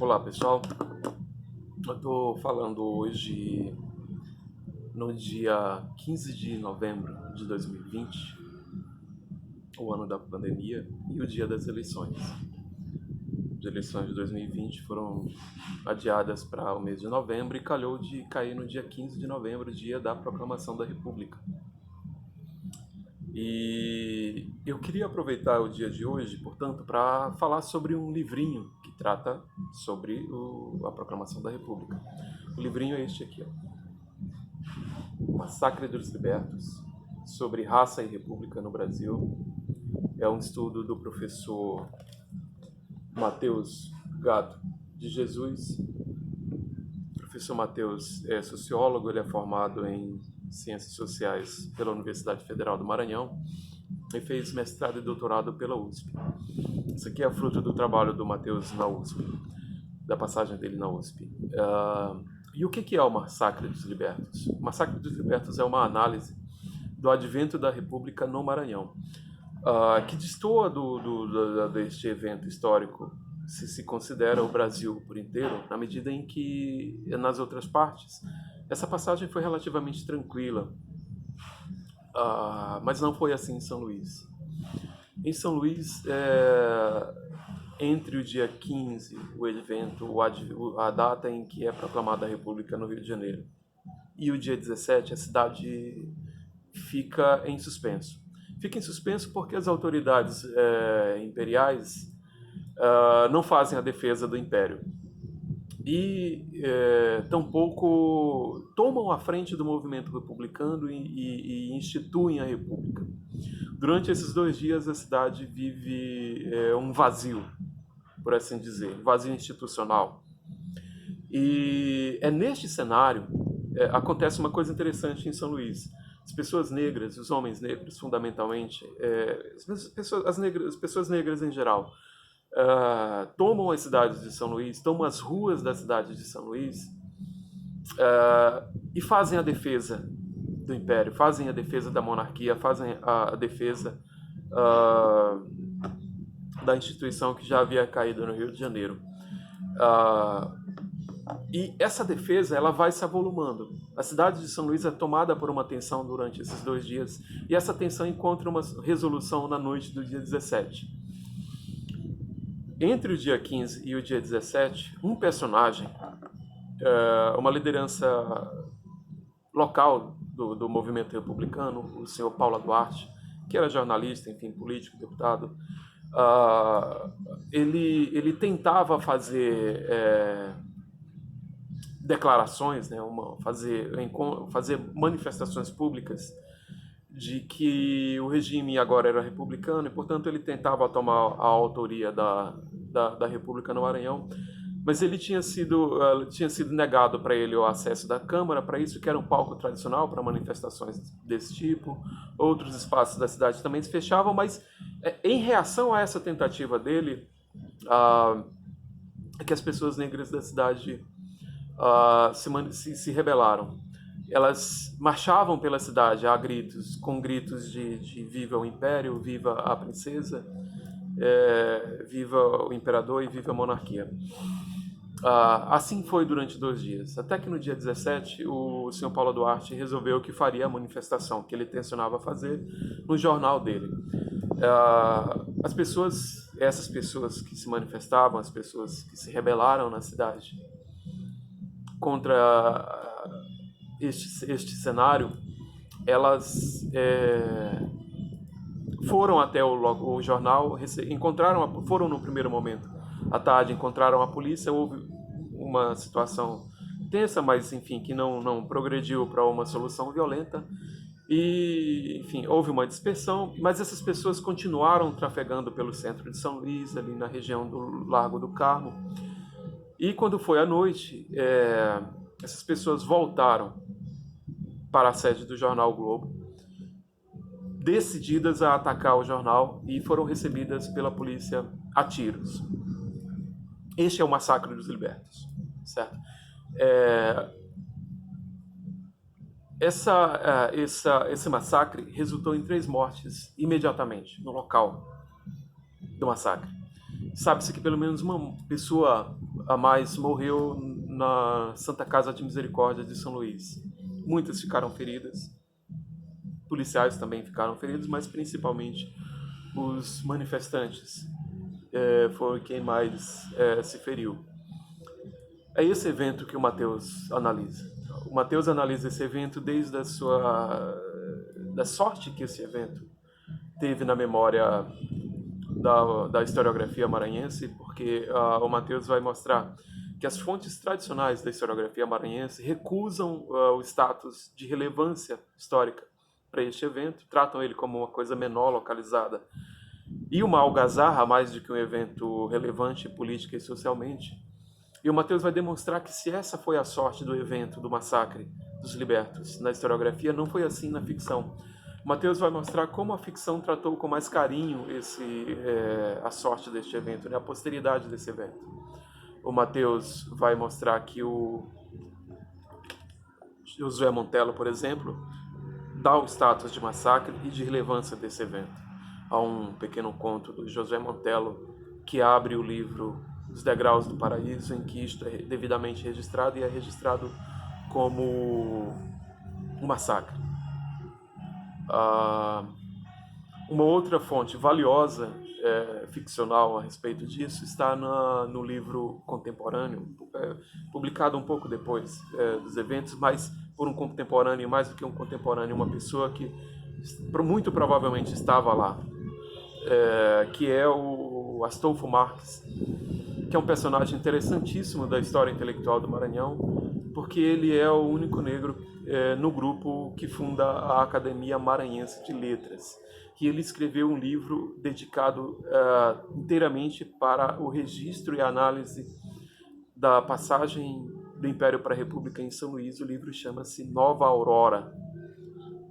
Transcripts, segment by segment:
Olá pessoal, eu estou falando hoje no dia 15 de novembro de 2020, o ano da pandemia e o dia das eleições. As eleições de 2020 foram adiadas para o mês de novembro e calhou de cair no dia 15 de novembro, dia da proclamação da República. E eu queria aproveitar o dia de hoje, portanto, para falar sobre um livrinho que trata sobre a proclamação da República. O livrinho é este aqui, ó. Massacre dos Libertos, sobre raça e república no Brasil. É um estudo do professor Matheus Gado de Jesus. O professor Matheus é sociólogo, ele é formado em Ciências Sociais pela Universidade Federal do Maranhão e fez mestrado e doutorado pela USP. Isso aqui é fruto do trabalho do Matheus na USP, da passagem dele na USP. E o que é o Massacre dos Libertos? O Massacre dos Libertos é uma análise do advento da República no Maranhão, que destoa deste evento histórico, se considera o Brasil por inteiro, na medida em que, nas outras partes, essa passagem foi relativamente tranquila, mas não foi assim em São Luís. Em São Luís, entre o dia 15, o evento, a data em que é proclamada a República no Rio de Janeiro, e o dia 17, a cidade fica em suspenso. Fica em suspenso porque as autoridades imperiais não fazem a defesa do Império. E tampouco tomam a frente do movimento republicano e instituem a República. Durante esses 2 dias, a cidade vive um vazio, por assim dizer, vazio institucional. E é neste cenário acontece uma coisa interessante em São Luís. As pessoas negras, os homens negros, fundamentalmente, as pessoas negras em geral, tomam as cidades de São Luís, tomam as ruas da cidade de São Luís e fazem a defesa do Império, fazem a defesa da monarquia, fazem a defesa da instituição que já havia caído no Rio de Janeiro. E essa defesa ela vai se avolumando. A cidade de São Luís é tomada por uma tensão durante esses 2 dias e essa tensão encontra uma resolução na noite do dia 17. Entre o dia 15 e o dia 17, um personagem, uma liderança local do movimento republicano, o senhor Paulo Duarte, que era jornalista, enfim, político, deputado, ele tentava fazer declarações, né, fazer manifestações públicas de que o regime agora era republicano e, portanto, ele tentava tomar a autoria da República no Maranhão, mas ele tinha sido negado para ele o acesso da Câmara, para isso que era um palco tradicional para manifestações desse tipo. Outros espaços da cidade também se fechavam, mas em reação a essa tentativa dele, que as pessoas negras da cidade se rebelaram. Elas marchavam pela cidade a gritos, com gritos de viva o Império, viva a princesa, viva o imperador e viva a monarquia. Assim foi durante 2 dias, até que no dia 17 o senhor Paulo Duarte resolveu que faria a manifestação que ele tencionava fazer no jornal dele. Essas pessoas que se manifestavam, as pessoas que se rebelaram na cidade contra este cenário, elas foram até o jornal, foram no primeiro momento à tarde, encontraram a polícia, houve uma situação tensa, mas enfim, que não progrediu para uma solução violenta e, enfim, houve uma dispersão, mas essas pessoas continuaram trafegando pelo centro de São Luís, ali na região do Largo do Carmo, e quando foi à noite, essas pessoas voltaram para a sede do jornal o Globo, decididas a atacar o jornal, e foram recebidas pela polícia a tiros. Este é o Massacre dos Libertos, certo? Esse massacre resultou em 3 mortes imediatamente no local do massacre. Sabe-se que pelo menos uma pessoa a mais morreu na Santa Casa de Misericórdia de São Luís. Muitas ficaram feridas, policiais também ficaram feridos, mas principalmente os manifestantes foi quem mais se feriu. É esse evento que o Mateus analisa. O Mateus analisa esse evento desde da sorte que esse evento teve na memória da historiografia maranhense, porque o Mateus vai mostrar que as fontes tradicionais da historiografia maranhense recusam o status de relevância histórica para este evento, tratam ele como uma coisa menor, localizada, e uma algazarra mais do que um evento relevante política e socialmente. E o Mateus vai demonstrar que se essa foi a sorte do evento, do massacre dos libertos na historiografia, não foi assim na ficção. O Mateus vai mostrar como a ficção tratou com mais carinho a sorte deste evento, né? A posteridade desse evento. O Mateus vai mostrar que o Josué Montello, por exemplo, dá o status de massacre e de relevância desse evento. Há um pequeno conto do Josué Montello que abre o livro Os Degraus do Paraíso, em que isto é devidamente registrado e é registrado como um massacre. Uma outra fonte valiosa, ficcional a respeito disso, está no livro contemporâneo, publicado um pouco depois dos eventos, mas por um contemporâneo, mais do que um contemporâneo, uma pessoa que muito provavelmente estava lá, que é o Astolfo Marques, que é um personagem interessantíssimo da história intelectual do Maranhão, porque ele é o único negro no grupo que funda a Academia Maranhense de Letras. E ele escreveu um livro dedicado inteiramente para o registro e análise da passagem do Império para a República em São Luís. O livro chama-se Nova Aurora.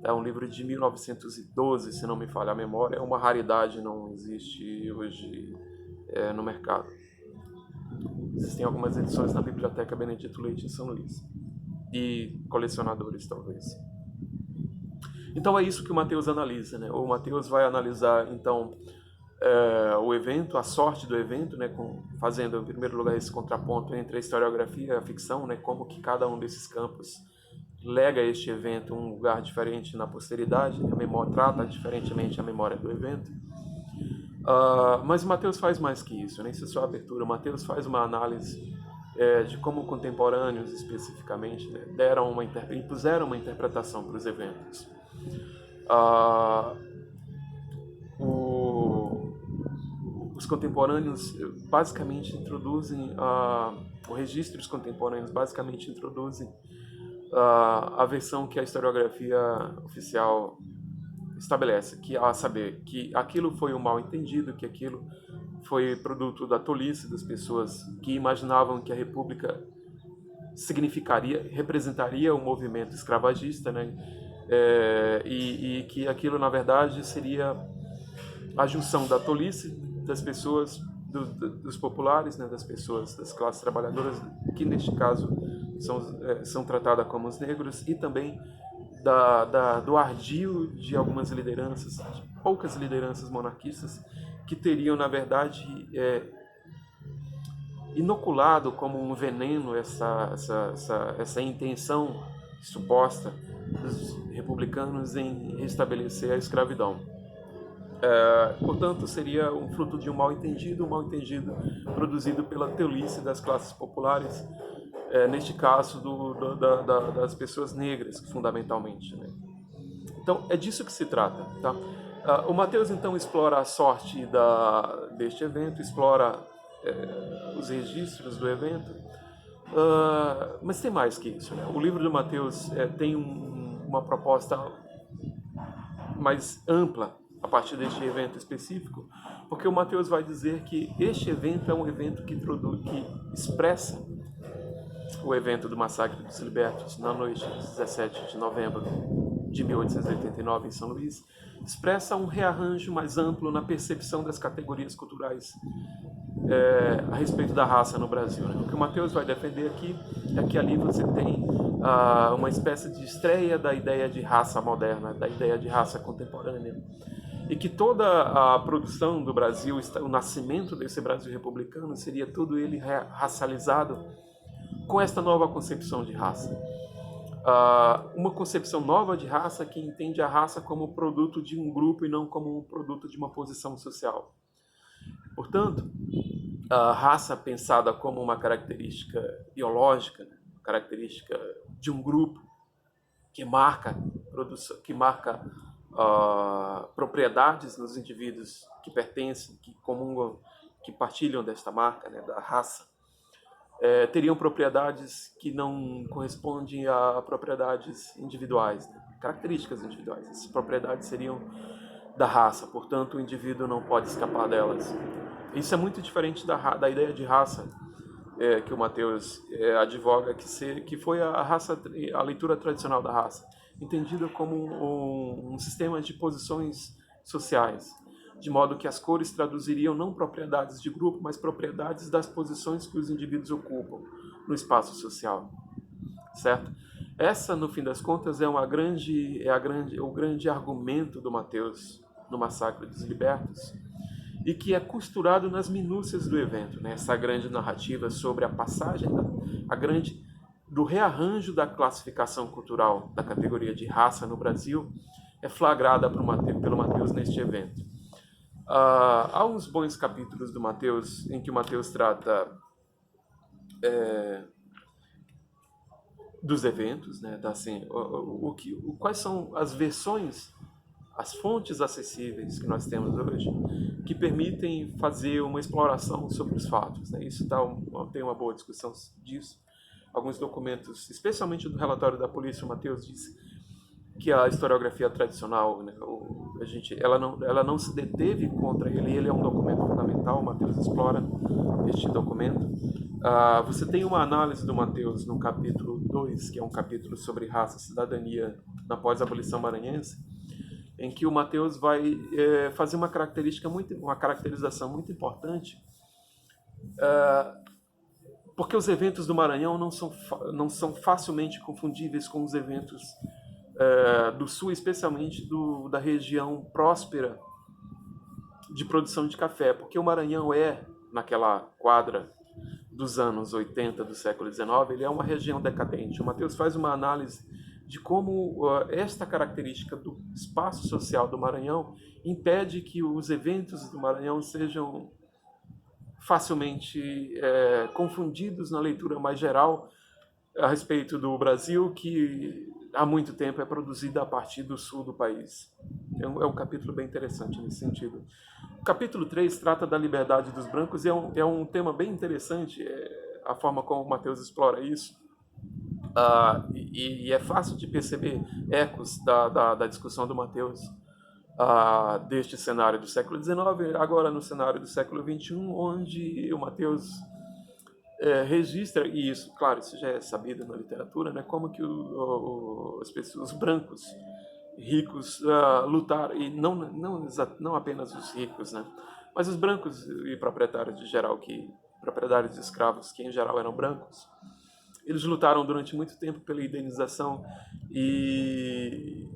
É um livro de 1912, se não me falha a memória. É uma raridade, não existe hoje no mercado. Existem algumas edições na Biblioteca Benedito Leite em São Luís. E colecionadores, talvez. Então é isso que o Mateus analisa, né? O Mateus vai analisar, então, o evento, a sorte do evento, né? Fazendo, em primeiro lugar, esse contraponto entre a historiografia e a ficção, né? Como que cada um desses campos lega a este evento um lugar diferente na posteridade, né? A memória trata diferentemente a memória do evento. Mas o Mateus faz mais que isso, né? Isso é só a abertura. O Mateus faz uma análise de como contemporâneos, especificamente, né? Impuseram uma interpretação para os eventos. Os contemporâneos basicamente introduzem, os registros contemporâneos basicamente introduzem a versão que a historiografia oficial estabelece, que a saber que aquilo foi um mal-entendido, que aquilo foi produto da tolice das pessoas que imaginavam que a República representaria um movimento escravagista, né? E que aquilo, na verdade, seria a junção da tolice das pessoas, dos populares, né? Das pessoas, das classes trabalhadoras, que neste caso são tratadas como os negros, e também do ardil de algumas lideranças, de poucas lideranças monarquistas, que teriam, na verdade, inoculado como um veneno essa intenção suposta dos republicanos em restabelecer a escravidão. Portanto, seria um fruto de um mal-entendido produzido pela tolice das classes populares, neste caso das pessoas negras, fundamentalmente, né? Então, é disso que se trata, tá? O Mateus, então, explora a sorte deste evento, explora os registros do evento, mas tem mais que isso, né? O livro do Mateus tem uma proposta mais ampla a partir deste evento específico, porque o Mateus vai dizer que este evento é um evento que expressa o evento do massacre dos libertos na noite de 17 de novembro de 1889 em São Luís, expressa um rearranjo mais amplo na percepção das categorias culturais a respeito da raça no Brasil, né? O que o Mateus vai defender aqui é que ali você tem uma espécie de estreia da ideia de raça moderna, da ideia de raça contemporânea, e que toda a produção do Brasil, o nascimento desse Brasil republicano, seria todo ele racializado com esta nova concepção de raça. Uma concepção nova de raça que entende a raça como produto de um grupo e não como um produto de uma posição social. Portanto, a raça pensada como uma característica biológica, característica de um grupo que marca propriedades nos indivíduos que pertencem, que comungam, que partilham desta marca, né, da raça, teriam propriedades que não correspondem a propriedades individuais, né, características individuais. Essas propriedades seriam da raça, portanto o indivíduo não pode escapar delas. Isso é muito diferente da ideia de raça que o Matheus advoga, que foi a leitura tradicional da raça, entendida como um sistema de posições sociais, de modo que as cores traduziriam não propriedades de grupo, mas propriedades das posições que os indivíduos ocupam no espaço social, certo? Essa, no fim das contas, o grande argumento do Matheus no Massacre dos Libertos, e que é costurado nas minúcias do evento, né? Essa grande narrativa sobre a passagem do rearranjo da classificação cultural da categoria de raça no Brasil é flagrada pelo Matheus neste evento. Há uns bons capítulos do Matheus em que o Matheus trata dos eventos, né? Quais são as versões, as fontes acessíveis que nós temos hoje, que permitem fazer uma exploração sobre os fatos, né? Isso tem uma boa discussão disso. Alguns documentos, especialmente do relatório da polícia, o Matheus disse que a historiografia tradicional, né, ela não se deteve contra ele. Ele é um documento fundamental. O Matheus explora este documento. Você tem uma análise do Matheus no capítulo 2, que é um capítulo sobre raça e cidadania na pós-abolição maranhense, em que o Matheus vai fazer uma caracterização muito importante, porque os eventos do Maranhão não são facilmente confundíveis com os eventos do Sul, especialmente da região próspera de produção de café, porque o Maranhão naquela quadra dos anos 80 do século XIX, ele é uma região decadente. O Matheus faz uma análise de como esta característica do espaço social do Maranhão impede que os eventos do Maranhão sejam facilmente confundidos na leitura mais geral a respeito do Brasil, que há muito tempo é produzida a partir do sul do país. É um capítulo bem interessante nesse sentido. O capítulo 3 trata da liberdade dos brancos, e é um tema bem interessante, a forma como o Matheus explora isso. E é fácil de perceber ecos da discussão do Matheus deste cenário do século XIX, agora no cenário do século XXI, onde o Matheus registra, e isso, claro, isso já é sabido na literatura, né, como que os brancos ricos lutaram, e não apenas os ricos, né, mas os brancos e proprietários proprietários de escravos, que em geral eram brancos, eles lutaram durante muito tempo pela indenização, e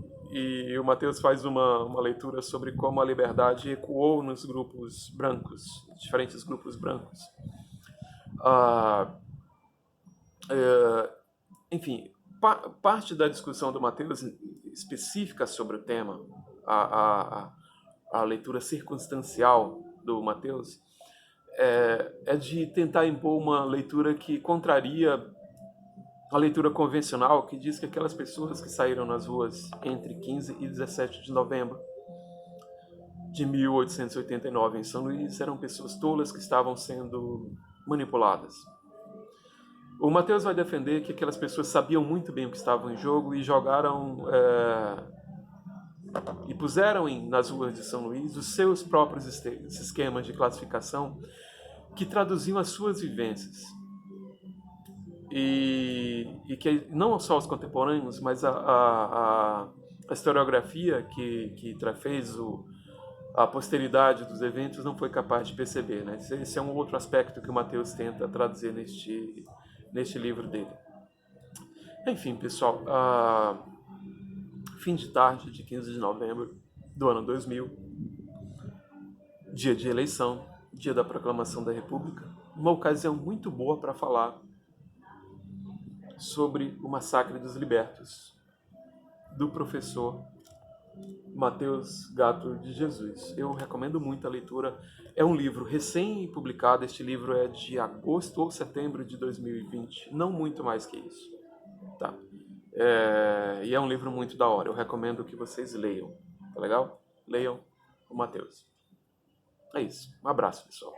o Matheus faz uma leitura sobre como a liberdade ecoou nos grupos brancos, diferentes grupos brancos. Enfim, parte da discussão do Matheus específica sobre o tema, a leitura circunstancial do Matheus, é de tentar impor uma leitura que contraria a leitura convencional, que diz que aquelas pessoas que saíram nas ruas entre 15 e 17 de novembro de 1889 em São Luís eram pessoas tolas que estavam sendo manipuladas. O Matheus vai defender que aquelas pessoas sabiam muito bem o que estava em jogo e jogaram e puseram nas ruas de São Luís os seus próprios esquemas de classificação que traduziam as suas vivências. E que não só os contemporâneos, mas a historiografia que fez a posteridade dos eventos não foi capaz de perceber, né? Esse é um outro aspecto que o Matheus tenta traduzir neste livro dele. Enfim, pessoal, fim de tarde de 15 de novembro do ano 2000, dia de eleição, dia da proclamação da República, uma ocasião muito boa para falar sobre o massacre dos libertos, do professor Mateus Gato de Jesus. Eu recomendo muito a leitura. É um livro recém-publicado, este livro é de agosto ou setembro de 2020, não muito mais que isso. Tá? E é um livro muito da hora, eu recomendo que vocês leiam, tá legal? Leiam o Mateus. É isso, um abraço, pessoal.